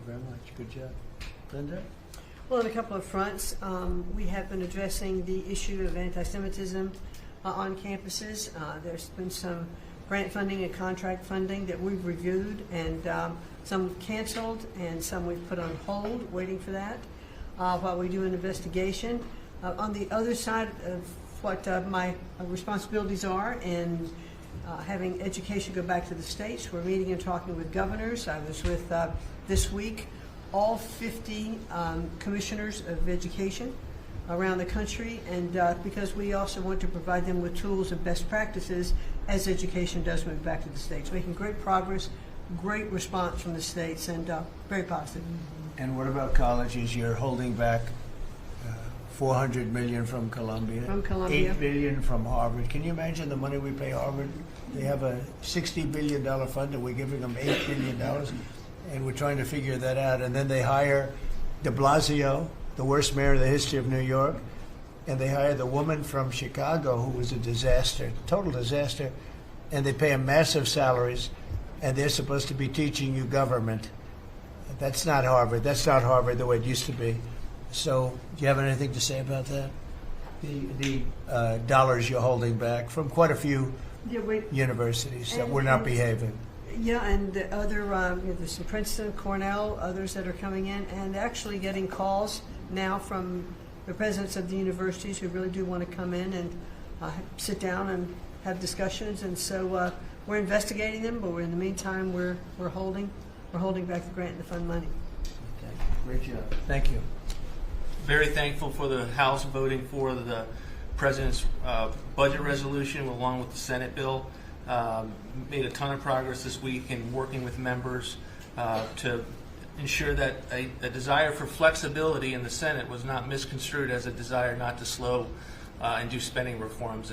very much. Good job. Linda? Well, on a couple of fronts, we have been addressing the issue of anti-Semitism on campuses. There's been some grant funding and contract funding that we've reviewed, and some canceled and some we've put on hold, waiting for that, while we do an investigation. On the other side of what my responsibilities are in having education go back to the states, we're meeting and talking with governors. I was with, this week, all 50 commissioners of education around the country, and because we also want to provide them with tools and best practices as education does move back to the states. Making great progress, great response from the states, and very positive. And what about colleges? You're holding back $400 million from Columbia. From Columbia. $8 billion from Harvard. Can you imagine the money we pay Harvard? They have a $60 billion fund, and we're giving them $8 billion, and we're trying to figure that out. And then they hire de Blasio, the worst mayor in the history of New York, and they hire the woman from Chicago who was a disaster, total disaster, and they pay them massive salaries, and they're supposed to be teaching you government. That's not Harvard. That's not Harvard the way it used to be. So, do you have anything to say about that? The dollars you're holding back from quite a few universities that were not behaving. Yeah, and the other, there's some Princeton, Cornell, others that are coming in, and actually getting calls now from the presidents of the universities who really do want to come in and sit down and have discussions. And so we're investigating them, but in the meantime, we're holding back the grant and the fund money. Okay. Great job. Thank you. Very thankful for the House voting for the President's budget resolution along with the Senate bill. Made a ton of progress this week in working with members to ensure that a desire for flexibility in the Senate was not misconstrued as a desire not to slow and do spending reforms.